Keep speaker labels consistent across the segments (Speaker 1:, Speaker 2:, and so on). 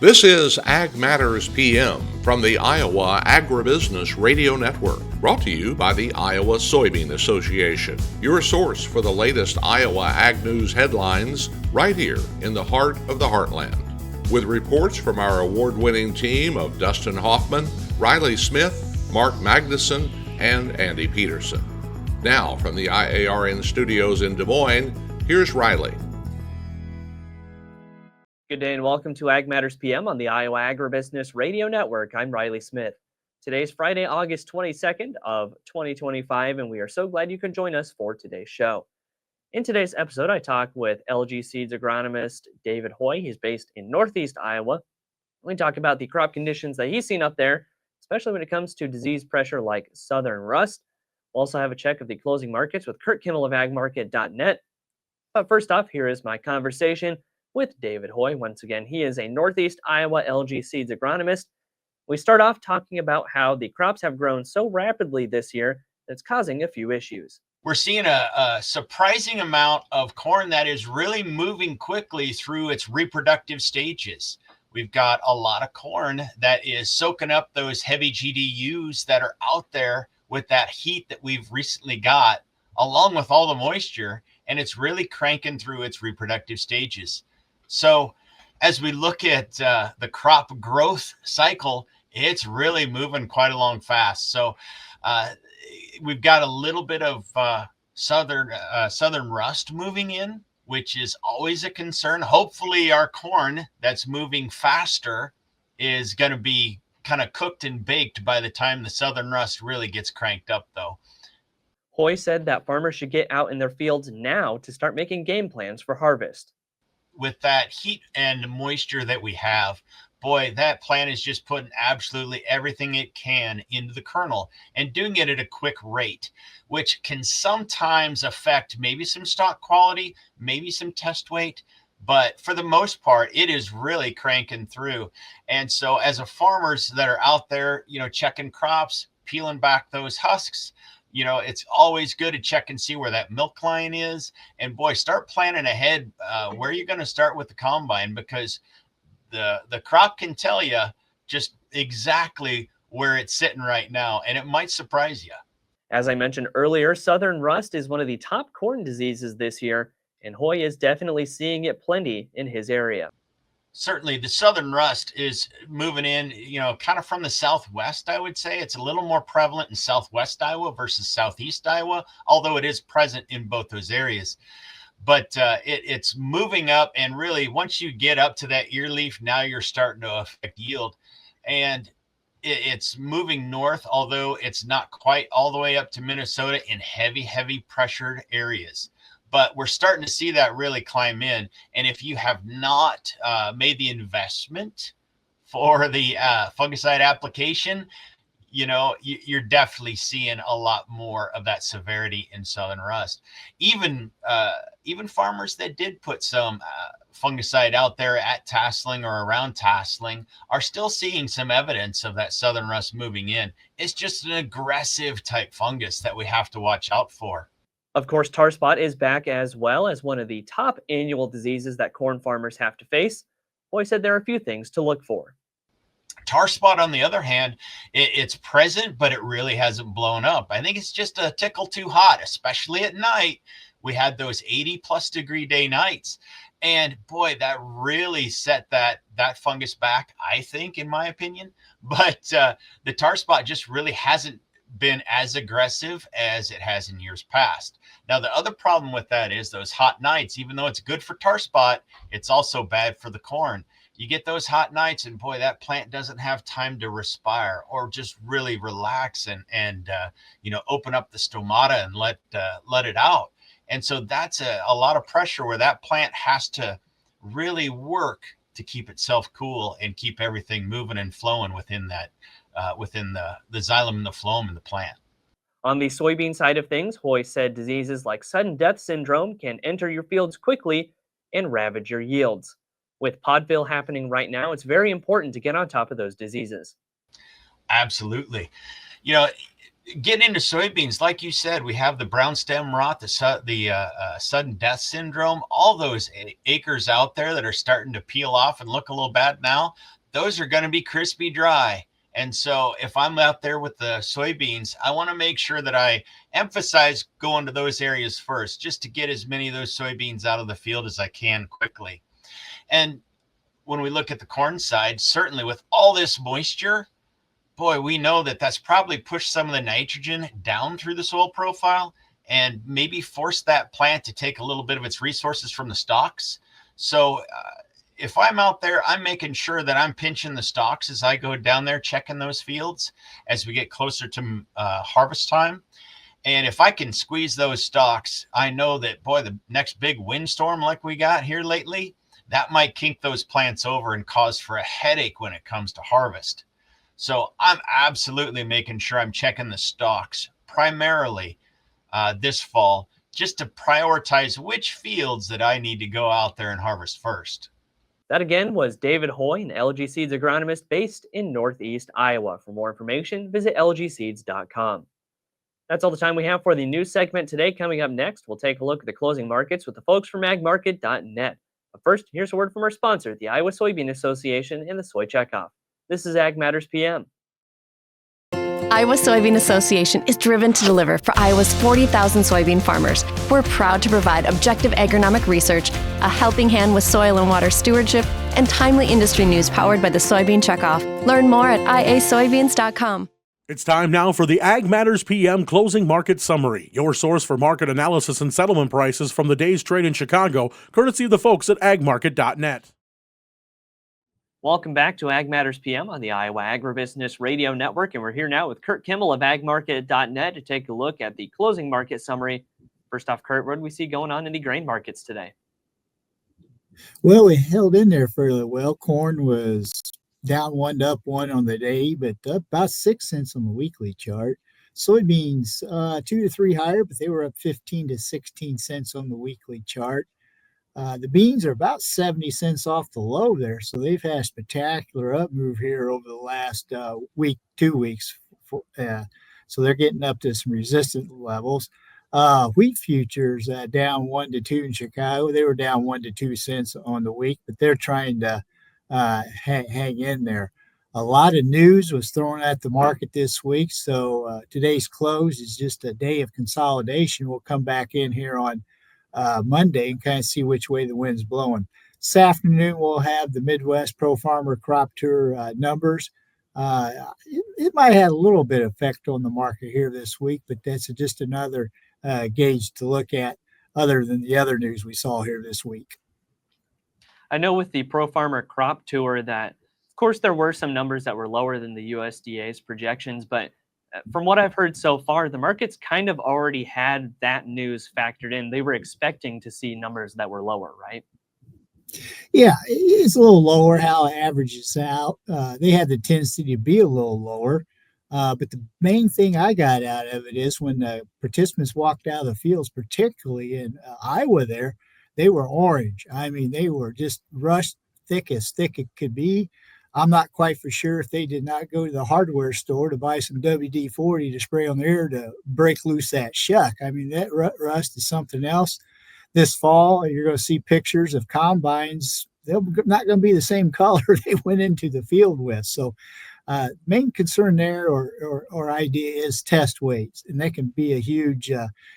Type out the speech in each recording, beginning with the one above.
Speaker 1: This is Ag Matters PM from the Iowa Agribusiness Radio Network, brought to you by the Iowa Soybean Association, your source for the latest Iowa ag news headlines right here in the heart of the heartland. With reports from our award-winning team of Dustin Hoffman, Riley Smith, Mark Magnuson, and Andy Peterson. Now, from the IARN studios in Des Moines, here's Riley.
Speaker 2: Good day and welcome to Ag Matters PM on the Iowa Agribusiness Radio Network. I'm Riley Smith. Today's Friday, August 22nd of 2025, and we are so glad you can join us for today's show. In today's episode, I talk with LG Seeds agronomist David Hoy. He's based in Northeast Iowa. We talk about the crop conditions that he's seen up there, especially when it comes to disease pressure like southern rust. We'll also have a check of the closing markets with Curt Kimmel of agmarket.net. But first off, here is my conversation with David Hoy. Once again, he is a Northeast Iowa LG Seeds agronomist. We start off talking about how the crops have grown so rapidly this year that it's causing a few issues.
Speaker 3: We're seeing a surprising amount of corn that is really moving quickly through its reproductive stages. We've got a lot of corn that is soaking up those heavy GDUs that are out there with that heat that we've recently got, along with all the moisture, and it's really cranking through its reproductive stages. So as we look at the crop growth cycle, it's really moving quite along fast. So we've got a little bit of southern rust moving in, which is always a concern. Hopefully our corn that's moving faster is going to be kind of cooked and baked by the time the southern rust really gets cranked up, though.
Speaker 2: Hoy said that farmers should get out in their fields now to start making game plans for harvest.
Speaker 3: With that heat and moisture that we have, boy, that plant is just putting absolutely everything it can into the kernel and doing it at a quick rate, which can sometimes affect maybe some stock quality, maybe some test weight. But for the most part, it is really cranking through. And so as a farmers that are out there, checking crops, peeling back those husks, it's always good to check and see where that milk line is. And boy, start planning ahead where you're going to start with the combine, because the crop can tell you just exactly where it's sitting right now, and it might surprise you.
Speaker 2: As I mentioned earlier, southern rust is one of the top corn diseases this year, and Hoy is definitely seeing it plenty in his area.
Speaker 3: Certainly the southern rust is moving in, kind of from the southwest. I would say it's a little more prevalent in southwest Iowa versus southeast Iowa, although it is present in both those areas. But it's moving up, and really once you get up to that ear leaf, now you're starting to affect yield. And it's moving north, although it's not quite all the way up to Minnesota in heavy pressured areas. But we're starting to see that really climb in. And if you have not made the investment for the fungicide application, you're definitely seeing a lot more of that severity in southern rust. Even farmers that did put some fungicide out there at tasseling or around tasseling are still seeing some evidence of that southern rust moving in. It's just an aggressive type fungus that we have to watch out for.
Speaker 2: Of course, tar spot is back as well as one of the top annual diseases that corn farmers have to face. Hoy said there are a few things to look for.
Speaker 3: Tar spot, on the other hand, it's present, but it really hasn't blown up. I think it's just a tickle too hot, especially at night. We had those 80+ degree day nights. And boy, that really set that fungus back, I think, in my opinion. But the tar spot just really hasn't been as aggressive as it has in years past. Now, the other problem with that is those hot nights. Even though it's good for tar spot, it's also bad for the corn. You get those hot nights, and boy, that plant doesn't have time to respire or just really relax and open up the stomata and let it out. And so that's a lot of pressure where that plant has to really work to keep itself cool and keep everything moving and flowing within that within the xylem and the phloem in the plant.
Speaker 2: On the soybean side of things, Hoy said diseases like sudden death syndrome can enter your fields quickly and ravage your yields. With pod fill happening right now, it's very important to get on top of those diseases.
Speaker 3: Absolutely. Getting into soybeans, like you said, we have the brown stem rot, the sudden death syndrome, all those acres out there that are starting to peel off and look a little bad now. Those are going to be crispy dry. And so if I'm out there with the soybeans, I want to make sure that I emphasize going to those areas first, just to get as many of those soybeans out of the field as I can quickly. And when we look at the corn side, certainly with all this moisture, boy, we know that that's probably pushed some of the nitrogen down through the soil profile and maybe forced that plant to take a little bit of its resources from the stalks. So if I'm out there, I'm making sure that I'm pinching the stalks as I go down there, checking those fields as we get closer to harvest time. And if I can squeeze those stalks, I know that, boy, the next big windstorm like we got here lately, that might kink those plants over and cause for a headache when it comes to harvest. So I'm absolutely making sure I'm checking the stalks primarily this fall, just to prioritize which fields that I need to go out there and harvest first.
Speaker 2: That again was David Hoy, an LG Seeds agronomist based in Northeast Iowa. For more information, visit lgseeds.com. That's all the time we have for the news segment today. Coming up next, we'll take a look at the closing markets with the folks from agmarket.net. But first, here's a word from our sponsor, the Iowa Soybean Association and the Soy Checkoff. This is Ag Matters PM.
Speaker 4: Iowa Soybean Association is driven to deliver for Iowa's 40,000 soybean farmers. We're proud to provide objective agronomic research, a helping hand with soil and water stewardship, and timely industry news powered by the Soybean Checkoff. Learn more at iasoybeans.com.
Speaker 5: It's time now for the Ag Matters PM Closing Market Summary, your source for market analysis and settlement prices from the day's trade in Chicago, courtesy of the folks at agmarket.net.
Speaker 2: Welcome back to Ag Matters PM on the Iowa Agribusiness Radio Network, and we're here now with Curt Kimmel of agmarket.net to take a look at the closing market summary. First off, Curt, what do we see going on in the grain markets today?
Speaker 6: Well, we held in there fairly well. Corn was down 1 to up 1 on the day, but up about 6 cents on the weekly chart. Soybeans 2 to 3 higher, but they were up 15 to 16 cents on the weekly chart. The beans are about 70 cents off the low there, so they've had a spectacular up move here over the last week, 2 weeks. So they're getting up to some resistant levels. Wheat futures down 1 to 2 in Chicago. They were down 1 to 2 cents on the week, but they're trying to hang in there. A lot of news was thrown at the market this week, so today's close is just a day of consolidation. We'll come back in here on Monday and kind of see which way the wind's blowing. This afternoon, we'll have the Midwest Pro Farmer Crop Tour numbers. It might have a little bit of effect on the market here this week, but that's just another gauge to look at other than the other news we saw here this week.
Speaker 2: I know with the Pro Farmer Crop Tour that, of course, there were some numbers that were lower than the USDA's projections, but from what I've heard so far, the markets kind of already had that news factored in. They were expecting to see numbers that were lower, right?
Speaker 6: Yeah, it's a little lower how it averages out. They had the tendency to be a little lower. But the main thing I got out of it is when the participants walked out of the fields, particularly in Iowa there, they were orange. I mean, they were just rushed thick as thick it could be. I'm not quite for sure if they did not go to the hardware store to buy some WD-40 to spray on their ear to break loose that shuck. I mean, that rust is something else. This fall, you're going to see pictures of combines. They're not going to be the same color they went into the field with. So main concern there or idea is test weights, and that can be a huge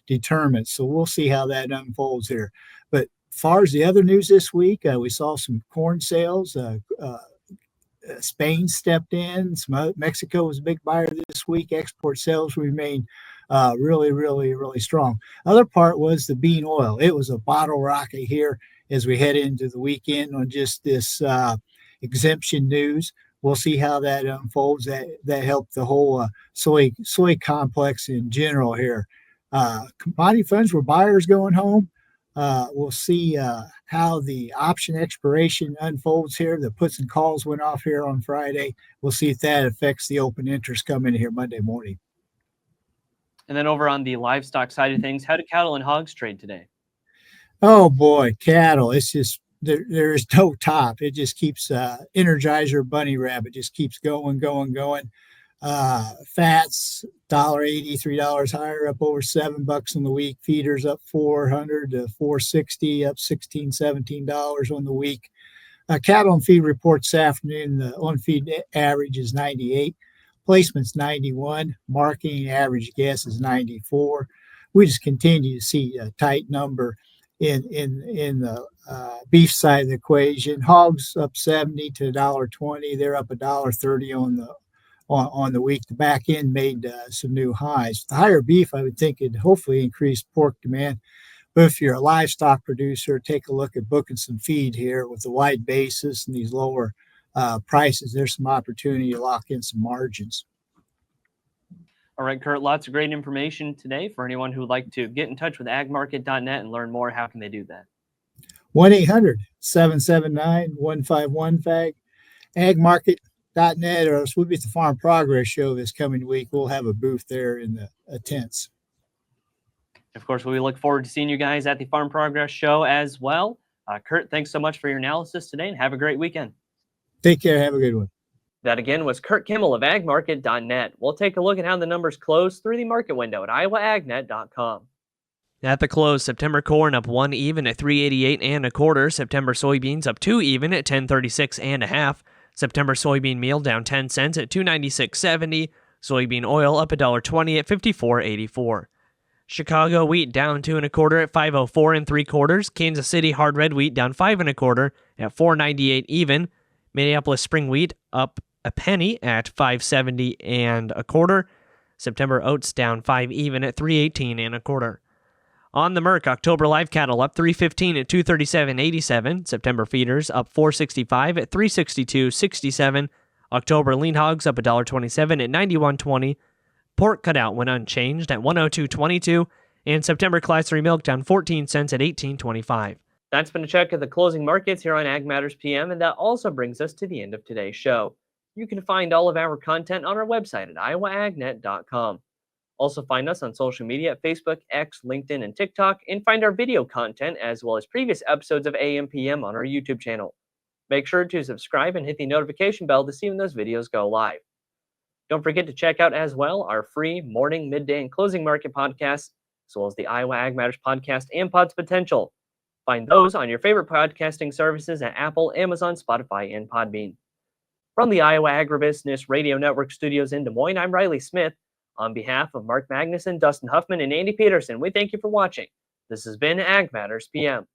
Speaker 6: determinant. So we'll see how that unfolds here. But as far as the other news this week, we saw some corn sales. Spain stepped in. Mexico was a big buyer this week. Export sales remain really strong. Other part was the bean oil. It was a bottle rocket here as we head into the weekend on just this exemption news. We'll see how that unfolds. That helped the whole soy complex in general here. Commodity funds were buyers going home. We'll see how the option expiration unfolds here. The puts and calls went off here on Friday. We'll see if that affects the open interest coming in here Monday morning.
Speaker 2: And then over on the livestock side of things, how do cattle and hogs trade today?
Speaker 6: Oh boy, cattle. It's just there's no top. It just keeps Energizer bunny rabbit just keeps going. Fats $1.80, $3 higher, up over $7 on the week. Feeders up 400 to 460, up $16, $17 on the week. Cattle on feed report this afternoon. The on feed average is 98, placements 91, marketing average guess is 94. We just continue to see a tight number in the beef side of the equation. Hogs up 70 to $1.20. They're up $1.30 on the week. The back end made some new highs. The higher beef, I would think, would hopefully increase pork demand. But if you're a livestock producer, take a look at booking some feed here with the wide basis and these lower prices. There's some opportunity to lock in some margins.
Speaker 2: All right, Curt, lots of great information today. For anyone who would like to get in touch with agmarket.net and learn more, how can they do that?
Speaker 6: 1-800-779-151-FAG, agmarket.net, or else we'll be at the Farm Progress Show this coming week. We'll have a booth there in the tents.
Speaker 2: Of course, we look forward to seeing you guys at the Farm Progress Show as well. Curt, thanks so much for your analysis today, and have a great weekend.
Speaker 6: Take care. Have a good one.
Speaker 2: That again was Curt Kimmel of agmarket.net. We'll take a look at how the numbers close through the market window at iowaagnet.com. At the close, September corn up 1 even at 388 1/4. September soybeans up 2 even at 1036 1/2. September soybean meal down 10 cents at 296.70. Soybean oil up $1.20 at 54.84. Chicago wheat down 2 1/4 at 504 3/4. Kansas City hard red wheat down 5 1/4 at 498 even. Minneapolis spring wheat up a penny at 570 1/4. September oats down 5 even at 318 1/4. On the Merc, October live cattle up 315 at 237.87. September feeders up 465 at 362.67. October lean hogs up $1.27 at 91.20. Pork cutout went unchanged at 102.22, and September Class 3 milk down 14 cents at 18.25. That's been a check of the closing markets here on Ag Matters PM, and that also brings us to the end of today's show. You can find all of our content on our website at iowaagnet.com. Also find us on social media at Facebook, X, LinkedIn, and TikTok, and find our video content as well as previous episodes of AM PM on our YouTube channel. Make sure to subscribe and hit the notification bell to see when those videos go live. Don't forget to check out as well our free morning, midday, and closing market podcasts, as well as the Iowa Ag Matters podcast and Pods Potential. Find those on your favorite podcasting services at Apple, Amazon, Spotify, and Podbean. From the Iowa Agribusiness Radio Network studios in Des Moines, I'm Riley Smith. On behalf of Mark Magnuson, Dustin Huffman, and Andy Peterson, we thank you for watching. This has been Ag Matters PM.